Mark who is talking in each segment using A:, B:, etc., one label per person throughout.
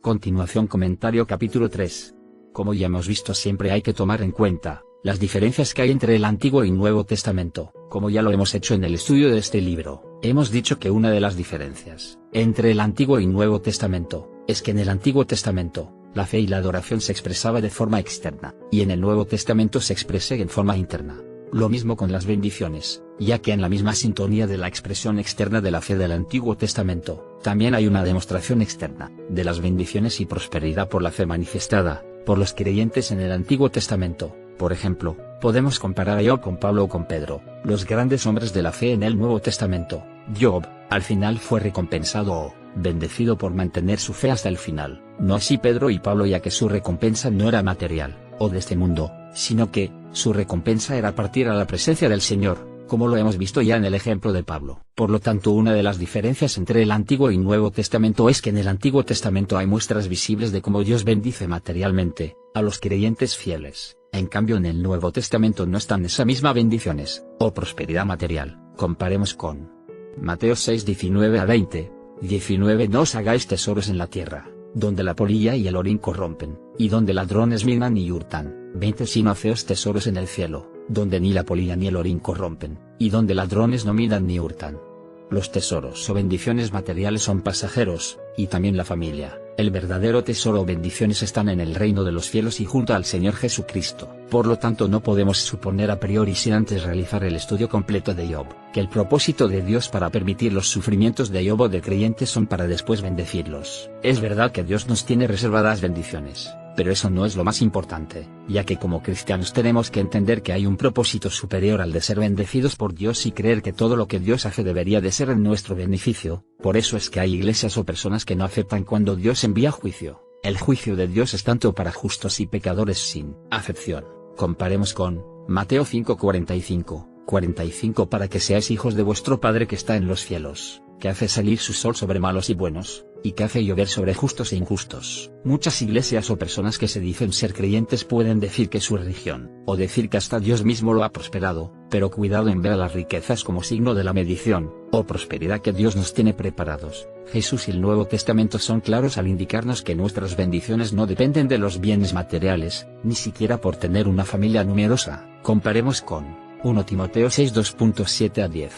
A: Continuación comentario capítulo 3. Como ya hemos visto, siempre hay que tomar en cuenta las diferencias que hay entre el Antiguo y Nuevo Testamento. Como ya lo hemos hecho en el estudio de este libro, hemos dicho que una de las diferencias entre el Antiguo y Nuevo Testamento es que en el Antiguo Testamento la fe y la adoración se expresaba de forma externa, y en el Nuevo Testamento se expresa en forma interna. Lo mismo con las bendiciones, ya que en la misma sintonía de la expresión externa de la fe del Antiguo Testamento, también hay una demostración externa de las bendiciones y prosperidad por la fe manifestada por los creyentes en el Antiguo Testamento. Por ejemplo, podemos comparar a Job con Pablo o con Pedro, los grandes hombres de la fe en el Nuevo Testamento. Job, al final, fue recompensado o bendecido por mantener su fe hasta el final, no así Pedro y Pablo, ya que su recompensa no era material o de este mundo, sino que su recompensa era partir a la presencia del Señor, como lo hemos visto ya en el ejemplo de Pablo. Por lo tanto, una de las diferencias entre el Antiguo y Nuevo Testamento es que en el Antiguo Testamento hay muestras visibles de cómo Dios bendice materialmente a los creyentes fieles. En cambio, en el Nuevo Testamento no están esas mismas bendiciones o prosperidad material. Comparemos con Mateo 6, 19 a 20. 19. No os hagáis tesoros en la tierra, donde la polilla y el orín corrompen, y donde ladrones minan y hurtan. 20. Sino haceos tesoros en el cielo, donde ni la polilla ni el orín corrompen, y donde ladrones no minan ni hurtan. Los tesoros o bendiciones materiales son pasajeros, y también la familia. El verdadero tesoro o bendiciones están en el reino de los cielos y junto al Señor Jesucristo. Por lo tanto, no podemos suponer a priori, sin antes realizar el estudio completo de Job, que el propósito de Dios para permitir los sufrimientos de Job o de creyentes son para después bendecirlos. Es verdad que Dios nos tiene reservadas bendiciones, pero eso no es lo más importante, ya que como cristianos tenemos que entender que hay un propósito superior al de ser bendecidos por Dios y creer que todo lo que Dios hace debería de ser en nuestro beneficio. Por eso es que hay iglesias o personas que no aceptan cuando Dios envía juicio. El juicio de Dios es tanto para justos y pecadores sin acepción. Comparemos con Mateo 5:45, 45. Para que seáis hijos de vuestro Padre que está en los cielos, que hace salir su sol sobre malos y buenos, y que hace llover sobre justos e injustos. Muchas iglesias o personas que se dicen ser creyentes pueden decir que su religión, o decir que hasta Dios mismo lo ha prosperado, pero cuidado en ver a las riquezas como signo de la medición, o prosperidad que Dios nos tiene preparados. Jesús y el Nuevo Testamento son claros al indicarnos que nuestras bendiciones no dependen de los bienes materiales, ni siquiera por tener una familia numerosa. Comparemos con 1 Timoteo 6, 2.7 a 10.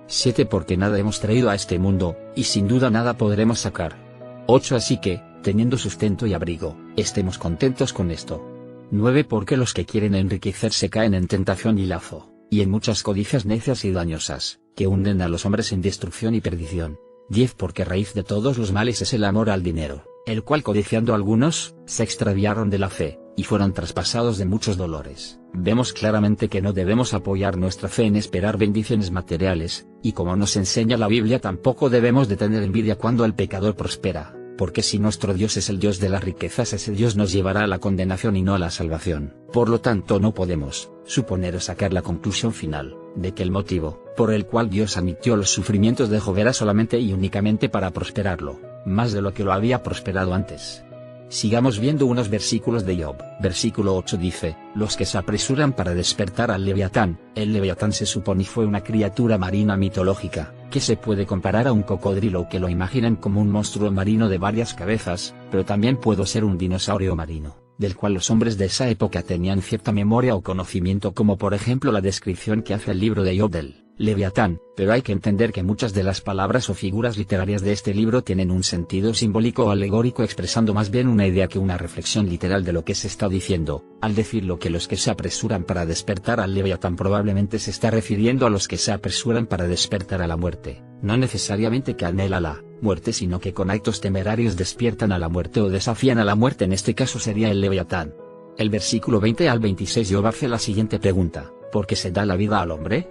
A: 7. Porque nada hemos traído a este mundo, y sin duda nada podremos sacar. 8. Así que, teniendo sustento y abrigo, estemos contentos con esto. 9. Porque los que quieren enriquecerse caen en tentación y lazo, y en muchas codicias necias y dañosas, que hunden a los hombres en destrucción y perdición. 10. Porque raíz de todos los males es el amor al dinero, el cual codiciando algunos, se extraviaron de la fe, y fueron traspasados de muchos dolores. Vemos claramente que no debemos apoyar nuestra fe en esperar bendiciones materiales, y como nos enseña la Biblia, tampoco debemos de tener envidia cuando el pecador prospera, porque si nuestro Dios es el Dios de las riquezas, ese Dios nos llevará a la condenación y no a la salvación. Por lo tanto, no podemos suponer o sacar la conclusión final de que el motivo por el cual Dios admitió los sufrimientos de Job era solamente y únicamente para prosperarlo, más de lo que lo había prosperado antes. Sigamos viendo unos versículos de Job. Versículo 8 dice: los que se apresuran para despertar al Leviatán. El Leviatán se supone fue una criatura marina mitológica, que se puede comparar a un cocodrilo o que lo imaginan como un monstruo marino de varias cabezas, pero también puede ser un dinosaurio marino, del cual los hombres de esa época tenían cierta memoria o conocimiento, como por ejemplo la descripción que hace el libro de Job del Leviatán. Pero hay que entender que muchas de las palabras o figuras literarias de este libro tienen un sentido simbólico o alegórico, expresando más bien una idea que una reflexión literal de lo que se está diciendo. Al decirlo que los que se apresuran para despertar al Leviatán, probablemente se está refiriendo a los que se apresuran para despertar a la muerte, no necesariamente que anhela la muerte, sino que con actos temerarios despiertan a la muerte o desafían a la muerte. En este caso sería el Leviatán. El versículo 20 al 26 Job hace la siguiente pregunta: ¿por qué se da la vida al hombre?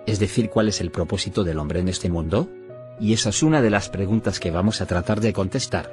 A: Es decir, ¿cuál es el propósito del hombre en este mundo? Y esa es una de las preguntas que vamos a tratar de contestar.